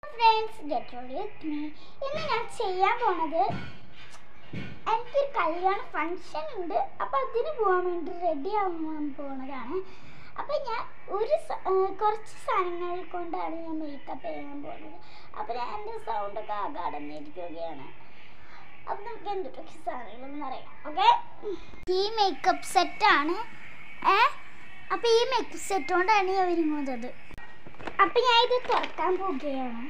Friends get ready with me. ഇന്ന് ഞാൻ ചെയ്യാൻ പോണത് എനിക്കൊരു കല്യാണ ഫങ്ഷൻ ഉണ്ട്. അപ്പോൾ അതിന് പോകാൻ വേണ്ടി റെഡി ആവാൻ പോണതാണ്. അപ്പോൾ ഞാൻ കുറച്ച് സാധനങ്ങൾ കൊണ്ടാണ് ഞാൻ മേക്കപ്പ് ചെയ്യാൻ പോകുന്നത്. അപ്പോൾ ഞാൻ എൻ്റെ സൗണ്ടൊക്കെ ആകെ അടഞ്ഞിരിക്കുകയാണ്. അപ്പോൾ നമുക്ക് എന്തൊക്കെ സാധനങ്ങളെന്ന് അറിയാം. ഓക്കെ, ഈ മേക്കപ്പ് സെറ്റാണ്. അപ്പോൾ ഈ മേക്കപ്പ് സെറ്റ് കൊണ്ടാണ് ഞാൻ ഒരുങ്ങുന്നത്. അപ്പം ഞാൻ ഇത് തുറക്കാൻ പോവുകയാണ്.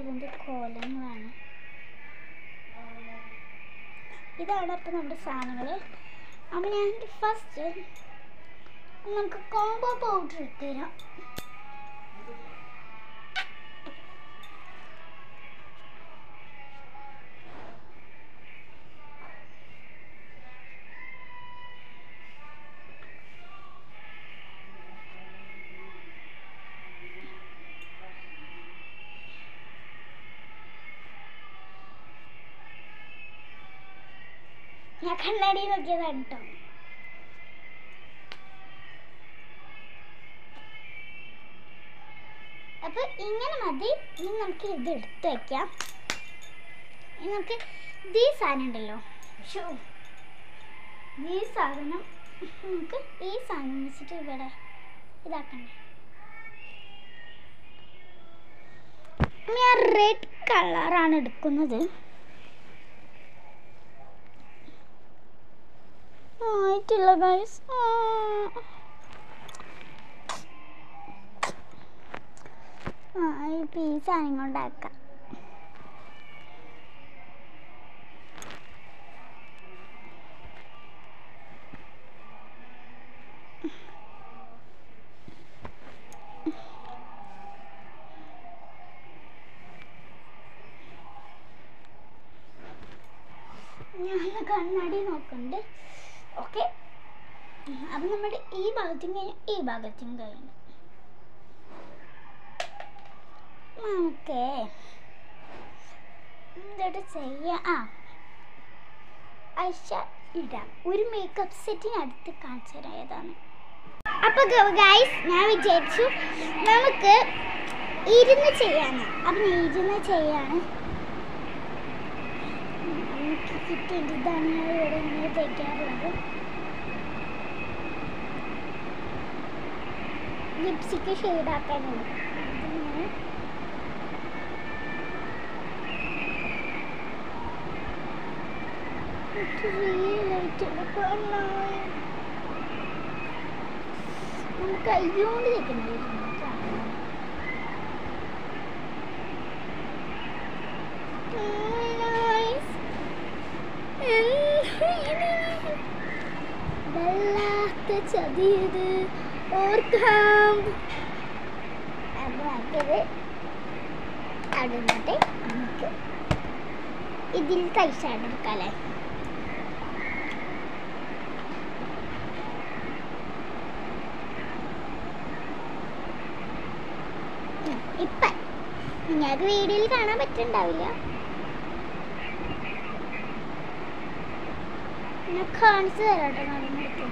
ഇതിൻ്റെ കോലങ്ങളാണ്. ഇതാണ് അപ്പം നമ്മുടെ സാധനങ്ങൾ. അപ്പം ഞാൻ ഫസ്റ്റ് നമുക്ക് കോംബോ പൗഡർ ഇട്ടുതരാം. ഞാൻ കണ്ണാടി നോക്കിയതാണ് കേട്ടോ. അപ്പൊ ഇങ്ങനെ മതി. ഇനി നമുക്ക് ഇത് എടുത്ത് വെക്കാം. ഇനി നമുക്ക് ഈ സാധനം ഉണ്ടല്ലോ, ഈ സാധനം നമുക്ക് ഈ സാധനം വെച്ചിട്ട് ഇവിടെ ഇതാക്കണ്ടേ. ഞാൻ റെഡ് കളറാണ് എടുക്കുന്നത്. ആയിട്ടില്ല ഗൈസ്. ഈ പീസാണ് ഇങ്ങോട്ടാക്കാം. ഞാൻ കണ്ണാടി നോക്കണ്ട്. ഓക്കെ, അപ്പം നമ്മുടെ ഈ ഭാഗത്തും കഴിഞ്ഞു, ഈ ഭാഗത്തും കഴിഞ്ഞു. നമുക്ക് എന്തൊട്ട് ചെയ്യാം. ഐഷ ഇടാം. ഒരു മേക്കപ്പ് സെറ്റിനടുത്ത് കാണിച്ചു തരാം ഏതാണ്. അപ്പോൾ ഗൈസ്, ഞാൻ വിചാരിച്ചു നമുക്ക് ഇരുന്ന് ചെയ്യാനാണ്. അപ്പം ഞാൻ ഇരുന്ന് ചെയ്യാണ്. എനിക്ക് കിട്ടിയിട്ട് ഇതാണ് ഞാൻ ഇവിടെ ഇങ്ങനെ തയ്ക്കാറുള്ളത്. ലിപ്സ്റ്റിക്ക് ഷെയ്ഡാക്കാനുണ്ട്. നമുക്ക് കയ്യോണ്ട് തയ്ക്കണേ. വല്ലാത്ത ചതിയത് ഓർക്കാം. അപ്പോൾ നമുക്കത് അടുന്നിട്ട് നമുക്ക് ഇതിൽ തയ്ച്ചാടെടുക്കാല്ലേ. ഇപ്പം നിങ്ങൾക്ക് വീഡിയോയിൽ കാണാൻ പറ്റുന്നുണ്ടാവില്ല. ഞാൻ കാണിച്ചു തരാം കേട്ടോ. നടന്നിട്ട്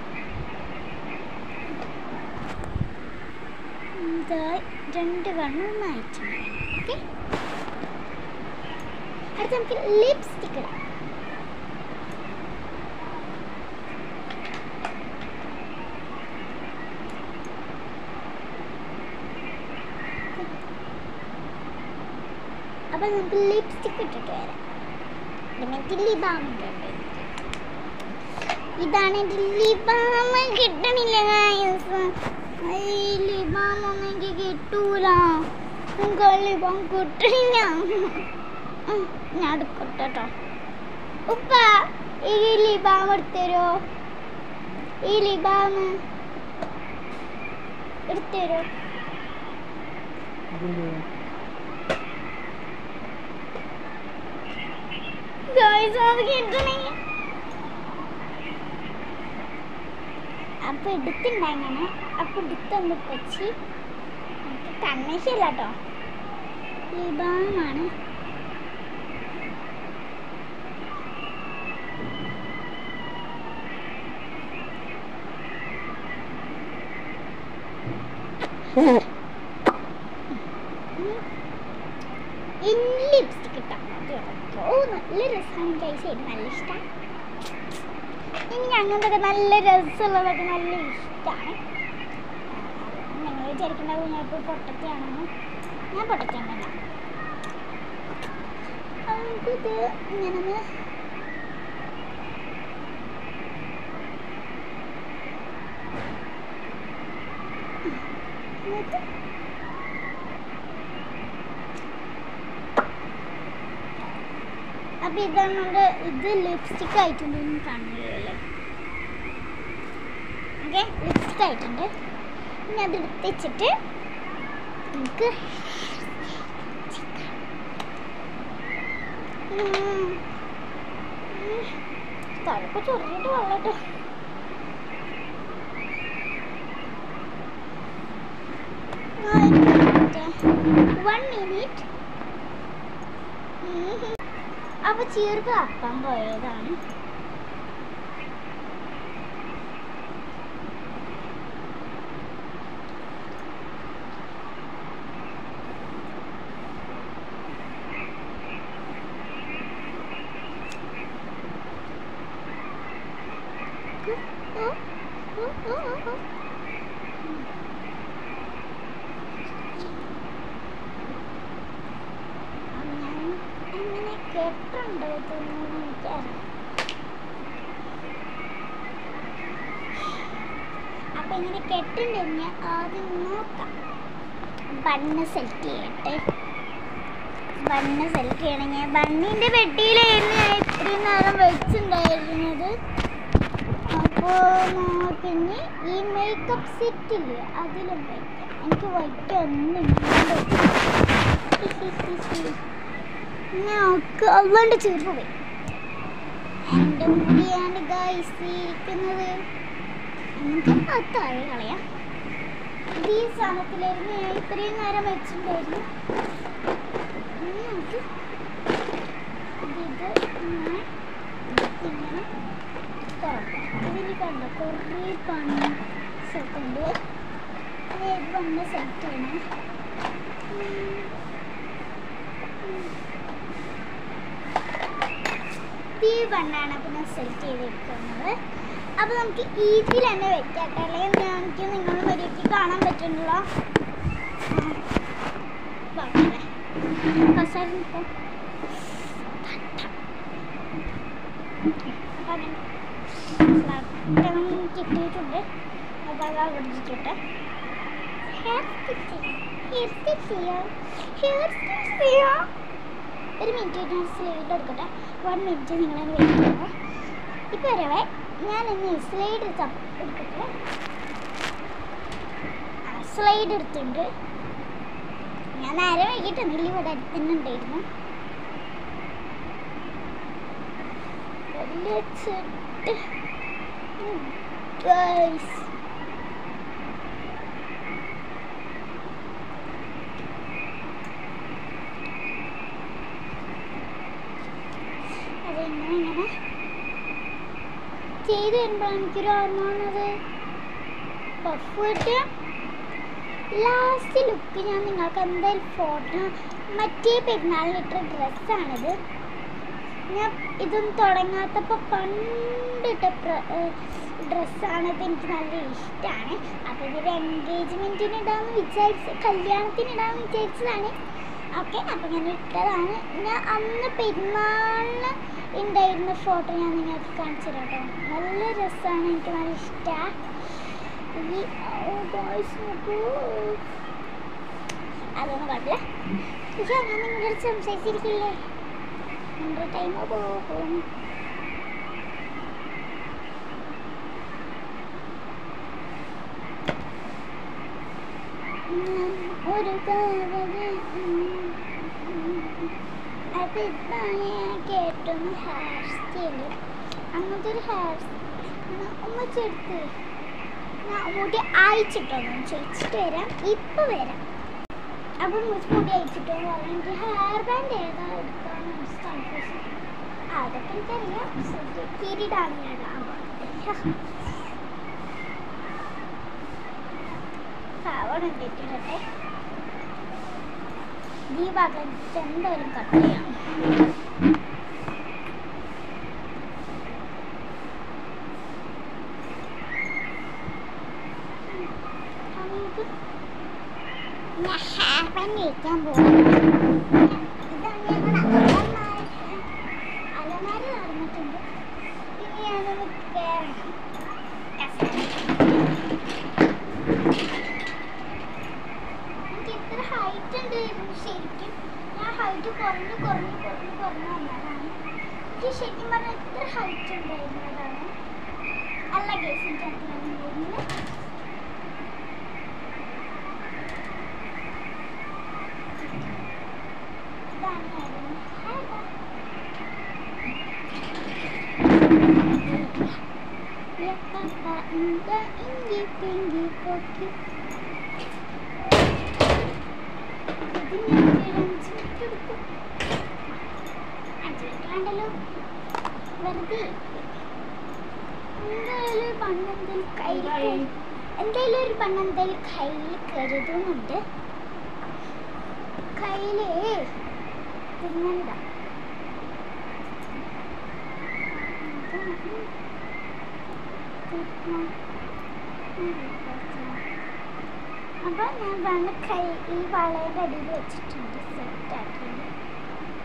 രണ്ട് കണ്ണും മായിട്ടുണ്ട്. ഓക്കെ, അടുത്ത് നമുക്ക് ലിപ്സ്റ്റിക്ക് ഇടാം. അപ്പം നമുക്ക് ലിപ്സ്റ്റിക്ക് ഇട്ടിട്ട് വരാം. എനിക്ക് ലിബാം ഇട്ടുണ്ട്. ഇതാണ് എൻ്റെ ലിബാം. കിട്ടണില്ല ഗൈസ്. ലിബാം ഒന്നും എനിക്ക് കിട്ടൂല. എനിക്ക് ലിബാം കിട്ടണില്ല. ഞാൻ എടുക്കട്ടെ കേട്ടോ. ഉപ്പ, ഈ ലിബാം എടുത്തരോ. ഈ ലിബാം എടുത്തരോ. ഗൈസ്, അത് കിട്ടണില്ല. അപ്പം എടുത്തുണ്ടാങ്ങനെ. അപ്പം എടുത്തൊന്ന് വെച്ച് കണ്ണശല്ല കേട്ടോ. ലിബാമാണ്. ഇനി ലിപ്സ്റ്റിക് ഇട്ടാൽ മതി. ഓ നല്ല രസമാണ് ഗൈസ്, എനിക്ക് നല്ല ഇഷ്ടമാണ്. എനിക്ക് അങ്ങനത്തെ നല്ല രസമുള്ളതൊക്കെ നല്ല ഇഷ്ടമാണ്. നിങ്ങൾ വിചാരിക്കേണ്ടാവും ഞാൻ ഇപ്പോൾ പൊട്ടത്തിയാണെന്ന്. ഞാൻ പൊട്ടത്തിയൊന്നുമല്ല. നമുക്കിത് ഇങ്ങനെ അപ്പം ഇതാണ് നമ്മുടെ ഇത് ലിപ്സ്റ്റിക് ആയിട്ടുണ്ടെന്ന് കാണുന്നില്ലല്ലേ. ഓക്കെ, ലിപ്സ്റ്റിക് ആയിട്ടുണ്ട്. ഇനി അത് എടുത്ത് വെച്ചിട്ട് നമുക്ക് തഴപ്പ് ചൊറിയിട്ട് വെള്ളട്ടോ. 1 minute. അപ്പോൾ ചീർക്ക് അപ്പം പോയതാണ്. അങ്ങനെ കെട്ടുണ്ടോ ഇതൊന്നും എനിക്കറിയാം. അപ്പം ഇങ്ങനെ കെട്ടുണ്ടെങ്കിൽ ആദ്യം നോക്കാം. ബണ്ണ് സെലക്ട് ചെയ്യട്ടെ. ബണ്ണ് സെലക്ട് ചെയ്യണമെങ്കിൽ ബണ്ണിൻ്റെ പെട്ടിയിലായിരുന്നു ഞാൻ ഇത്രയും നേരം വെച്ചിട്ടുണ്ടായിരുന്നത്. അപ്പോൾ നോക്കിഞ്ഞ് ഈ മേക്കപ്പ് സെറ്റില്ലേ അതിലും വയ്ക്കാം. എനിക്ക് വയ്ക്കൊന്നും ഞങ്ങൾക്ക് അതുകൊണ്ട് ചീർപ്പ് പോയി. എൻ്റെ മുടിയാണ് ഗൈസ് ഇരിക്കുന്നത്. എനിക്ക് അത് താഴെ കളയാം. ഇത് ഈ സാധനത്തിലായിരുന്നു ഞാൻ ഇത്രയും നേരം വെച്ചിട്ടുണ്ടായിരുന്നു. നമുക്ക് ഇങ്ങനെ ഇതിൽ കണ്ടോ കുറേ പണി സെറ്റുണ്ട്. ഏത് പണ്ണ് സെറ്റ് ചെയ്യണേ. ഈ ബണ്ണാണ് അപ്പം ഞാൻ സെലക്ട് ചെയ്തിരിക്കുന്നത്. അപ്പോൾ നമുക്ക് ഇതിൽ തന്നെ വെക്കാം. അല്ലെങ്കിൽ എനിക്ക് നിങ്ങൾ വരിക്ക് കാണാൻ പറ്റുന്നുള്ളൂ. കസാര നിൽക്കും. കിട്ടിയിട്ടുണ്ട്. അപ്പോൾ അത് അവിടെ ഇരിക്കട്ടെ. ഹെയർ സ്റ്റിച്ച് ചെയ്യാം. ഒരു മിനിറ്റ് ഞാൻ സ്ലൈഡ് എടുക്കട്ടെ. 1 minute നിങ്ങളെ വെയിറ്റ് ചെയ്യണം. ഇപ്പോൾ വരവേ ഞാനിന്ന് സ്ലൈഡ് എടുക്കട്ടെ. സ്ലൈഡ് എടുത്തിട്ടുണ്ട്. ഞാൻ നേരെ വൈകിട്ടൊന്നുമില്ല, ഇവിടെ അടുത്ത് തന്നെ ഉണ്ടായിരുന്നു. ഗൈസ് ഇങ്ങനെ ചെയ്ത് വരുമ്പോൾ എനിക്കൊരു ഓർമ്മ വന്നത് പഫ് ഇട്ട് ലാസ്റ്റ് ലുക്ക് ഞാൻ നിങ്ങൾക്ക് എന്തായാലും ഫോട്ടോ മറ്റേ പെരുന്നാളിനിട്ട ഡ്രസ്സാണിത്. ഞാൻ ഇതൊന്നും തുടങ്ങാത്തപ്പോൾ പണ്ടിട്ട ഡ്രസ്സാണിത്. എനിക്ക് നല്ല ഇഷ്ടമാണ്. അപ്പോൾ ഇതൊരു എൻഗേജ്മെൻറ്റിന് ഇടാമെന്ന് വിചാരിച്ച് കല്യാണത്തിന് ഇടാമെന്ന് വിചാരിച്ചതാണ്. ഓക്കെ, അപ്പോൾ ഞാൻ ഇട്ടതാണ്. ഞാൻ അന്ന് പെരുന്നാളിന് ഉണ്ടായിരുന്ന ഫോട്ടോ ഞാൻ നിങ്ങൾക്ക് കാണിച്ചു തരാം കേട്ടോ. നല്ല രസമാണ്, എനിക്ക് നല്ല ഇഷ്ടമാണ്. ഈ അതൊന്നും കുഴപ്പമില്ല. പക്ഷേ ഞാൻ നിങ്ങളുടെ അടുത്ത് സംസാരിച്ചിരിക്കില്ലേ, എൻ്റെ ടൈം പോകും. ഒരു അപ്പോൾ ഇതാണ് ഞാൻ കേട്ടൊന്ന് ഹെയർ സ്റ്റൈല്. അങ്ങനത്തെ ഒരു ഹെയർ ഉമ്മച്ചെടുത്ത് ഞാൻ മുടി അയച്ചിട്ടോന്ന് ചോദിച്ചിട്ട് വരാം. ഇപ്പോൾ വരാം. അപ്പം മുടി അയച്ചിട്ടോ പറഞ്ഞിട്ട് ഹെയർ ബാൻഡ് ഏതാ എടുക്കാന്ന് അതൊക്കെ എനിക്കറിയാം. കിരീടാണ് ഞാൻ ഇടാൻ പോകുന്നത്. ഫോൺ ഇട്ടിട്ടെ ഈ ഭാഗത്ത് എന്തായാലും കട്ട് ചെയ്യാം. ഞാൻ ഹെയർ ബാൻഡ് കഴിക്കാൻ പോകും. ഇതാണ് ഞങ്ങളുടെ അലമാര നടന്നിട്ടുണ്ട്. ഇനി ഞാനൊന്ന് കയറണം. എനിക്ക് ഇത്ര ഹൈറ്റ് ഉണ്ടായിരുന്നു. ശരിക്കും ഞാൻ ഹൈറ്റ് കുറഞ്ഞു വന്നതാണ്. എനിക്ക് ശരിക്കും പറഞ്ഞാൽ ഇത്ര ഹൈറ്റ് ഉണ്ടായിരുന്നതാണ് അല്ല ഗൈസ്. എനിക്ക് അത്രയൊന്നും വരുന്നില്ല. എന്തായാലും ഒരു പണ്ണെന്തായാലും കയ്യിൽ കരുതുന്നുണ്ട്. കയ്യില് തിന്നണ്ട. അപ്പൊ ഞാൻ വന്ന് കൈ ഈ വളയുടെ അടിയിൽ വെച്ചിട്ടുണ്ട്, സെറ്റ് ആക്കിയത്.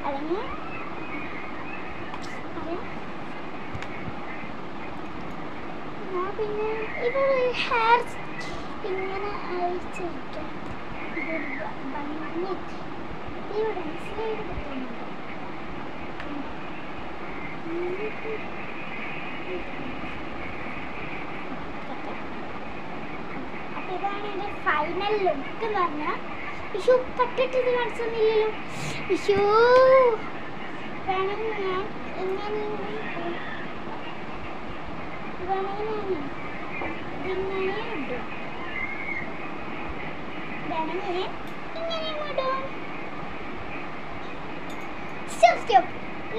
അല്ലെങ്കിൽ ഞാൻ പിന്നെ ഇവിടെ ഹെയർ ഇങ്ങനെ അയച്ചിരിക്കാം. ഇതൊരു ഭംഗിയൊക്കെ ഇവിടെ സ്ലൈഡ് കിട്ടുന്നുണ്ട്. അപ്പൊ ഇതാണ് എൻ്റെ ഫൈനൽ ലുക്ക് എന്ന് പറഞ്ഞാൽ. ഇഷ്യൂ കട്ടിട്ടത് കാണിച്ചൊന്നുമില്ലല്ലോ. ഇഷ്യൂ വേണമെങ്കിൽ ഞാൻ ഇങ്ങനെ ഇടും. വേണമെങ്കിൽ ഇങ്ങനെയും ഇടും.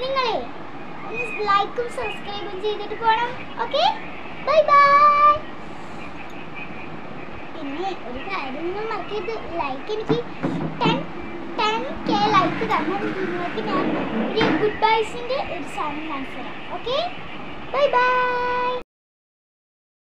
നിങ്ങളെ ലൈക്കും സബ്സ്ക്രൈബും ചെയ്തിട്ട് പോകണം. Okay, bye bye. പിന്നെ ഒരു കാര്യമൊന്നും മറക്കരുത്, ലൈക്ക് എനിക്ക് 10K ലൈക്ക് തന്നാൽ നിങ്ങൾക്ക് ഞാൻ ഒരു ഗുഡ് ബൈസിൻ്റെ ഒരു സാധനം കാണിച്ചു തരാം. Okay, bye bye.